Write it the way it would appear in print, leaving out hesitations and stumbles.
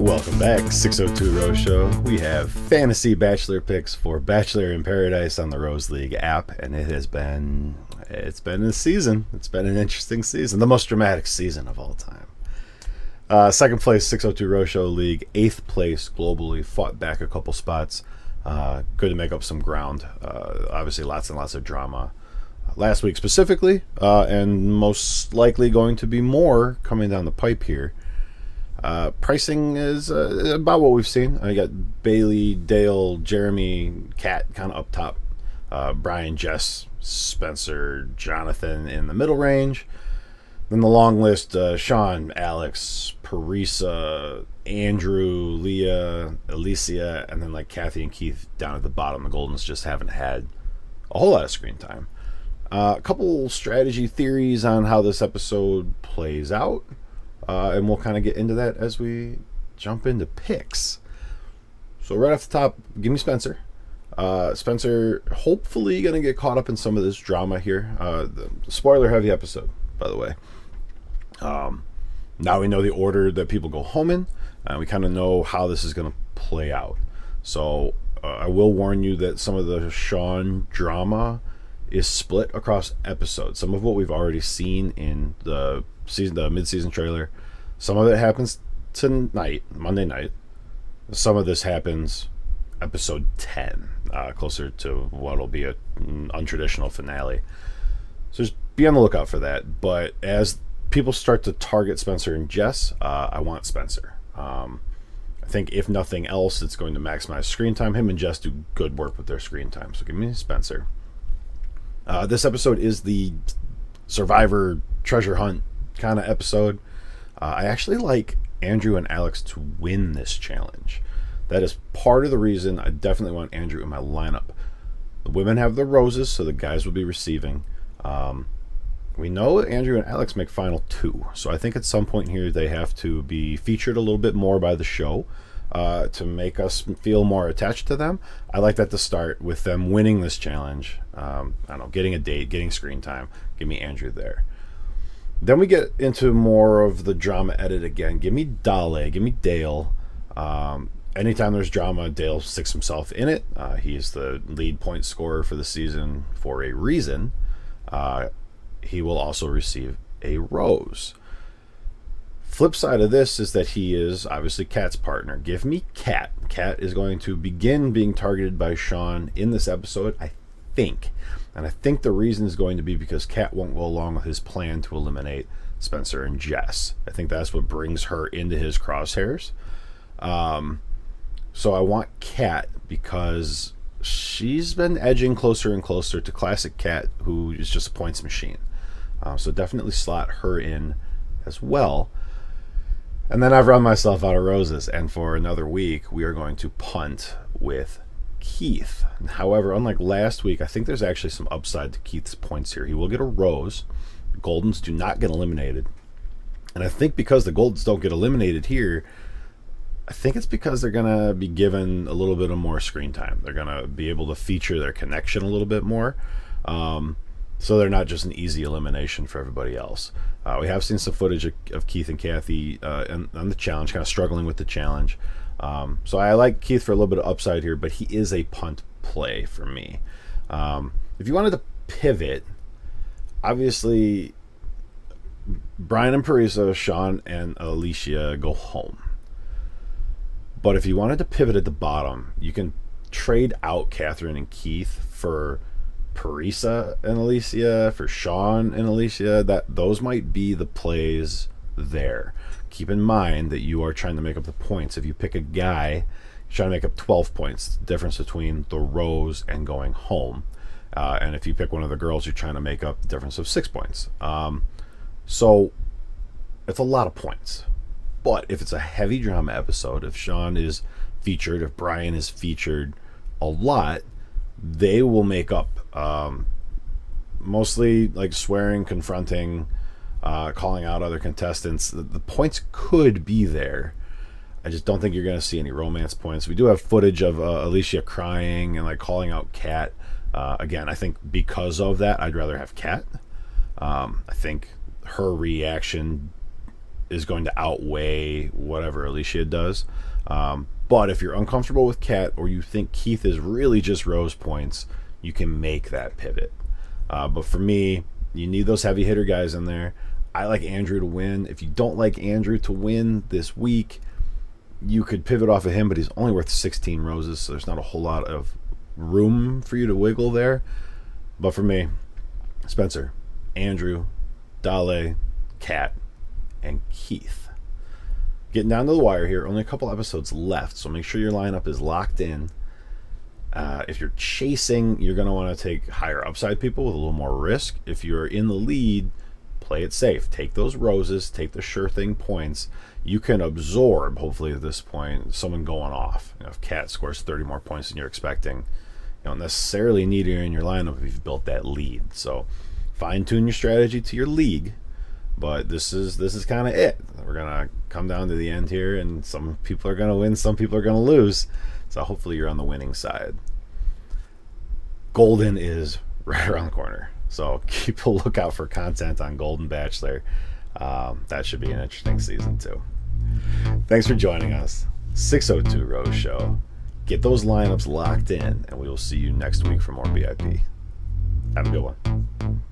Welcome back, 602 Rose Show. We have fantasy Bachelor picks for Bachelor in Paradise on the Rose League app, and it's been a season. It's been an interesting season, the most dramatic season of all time. Second place, 602 Rose Show League, 8th place globally, fought back a couple spots. Good to make up some ground. Obviously, lots and lots of drama last week specifically, and most likely going to be more coming down the pipe here. Pricing is about what we've seen. I got Bailey, Dale, Jeremy, Kat kind of up top. Brian, Jess, Spencer, Jonathan in the middle range. Then the long list, Sean, Alex, Parisa, Andrew, Leah, Alicia, and then like Kathy and Keith down at the bottom. The Goldens just haven't had a whole lot of screen time. A couple strategy theories on how this episode plays out. And we'll kind of get into that as we jump into picks. So right off the top, give me Spencer. Spencer hopefully going to get caught up in some of this drama here. The spoiler-heavy episode, by the way. Now we know the order that people go home in. We kind of know how this is going to play out. So I will warn you that some of the Sean drama is split across episodes. Some of what we've already seen in the mid-season trailer, some of it happens tonight, Monday night. Some of this happens episode 10, closer to what'll be an untraditional finale. So just be on the lookout for that. But as people start to target Spencer and Jess, I want Spencer. I think if nothing else, it's going to maximize screen time. Him and Jess do good work with their screen time, so give me Spencer. This episode is the Survivor treasure hunt kind of episode. I actually like Andrew and Alex to win this challenge. That is part of the reason I definitely want Andrew in my lineup. The women have the roses, so the guys will be receiving. We know Andrew and Alex make final 2, so I think at some point here they have to be featured a little bit more by the show to make us feel more attached to them. I like that to start with them winning this challenge. I don't know, getting a date, getting screen time. Give me Andrew there. Then we get into more of the drama edit again. Give me Dale, give me Dale. Anytime there's drama, Dale sticks himself in it. He's the lead point scorer for the season for a reason. He will also receive a rose. Flip side of this is that he is obviously Kat's partner. Give me Kat. Kat is going to begin being targeted by Sean in this episode, I think. And I think the reason is going to be because Kat won't go along with his plan to eliminate Spencer and Jess. I think that's what brings her into his crosshairs. So I want Kat because she's been edging closer and closer to classic Kat, who is just a points machine. So definitely slot her in as well. And then I've run myself out of roses, and for another week we are going to punt with Keith. However, unlike last week, I think there's actually some upside to Keith's points here. He will get a rose. The Goldens do not get eliminated. And I think because the Goldens don't get eliminated here, I think it's because they're going to be given a little bit of more screen time. They're going to be able to feature their connection a little bit more. So they're not just an easy elimination for everybody else. We have seen some footage of Keith and Kathy on the challenge, kind of struggling with the challenge. So I like Keith for a little bit of upside here, but he is a punt play for me. If you wanted to pivot, obviously Brian and Parisa, Sean and Alicia go home. But if you wanted to pivot at the bottom, you can trade out Catherine and Keith for Parisa and Alicia, for Sean and Alicia. Those might be the plays there. Keep in mind that you are trying to make up the points. If you pick a guy, you're trying to make up 12 points. The difference between the rose and going home. And if you pick one of the girls, you're trying to make up the difference of 6 points. So it's a lot of points. But if it's a heavy drama episode, if Sean is featured, if Brian is featured a lot, they will make up mostly like swearing, confronting, calling out other contestants. The points could be there. I just don't think you're going to see any romance points. We do have footage of Alicia crying and like calling out Kat. Again, I think because of that, I'd rather have Kat. I think her reaction is going to outweigh whatever Alicia does. But if you're uncomfortable with Kat, or you think Keith is really just Rose points, you can make that pivot. But for me, you need those heavy hitter guys in there. I like Andrew to win. If you don't like Andrew to win this week, you could pivot off of him, but he's only worth 16 roses, so there's not a whole lot of room for you to wiggle there. But for me, Spencer, Andrew, Dale, Kat, and Keith. Getting down to the wire here, only a couple episodes left, so make sure your lineup is locked in. If you're chasing, you're going to want to take higher upside people with a little more risk. If you're in the lead, play it safe. Take those roses, take the sure thing points. You can absorb, hopefully at this point, someone going off. If Kat scores 30 more points than you're expecting, you don't necessarily need her in your lineup if you've built that lead. So fine-tune your strategy to your league. But this is kind of it. We're going to come down to the end here, and some people are going to win, some people are going to lose. So hopefully you're on the winning side. Golden is right around the corner. So keep a lookout for content on Golden Bachelor. That should be an interesting season too. Thanks for joining us. 602 Rose Show. Get those lineups locked in, and we will see you next week for more BIP. Have a good one.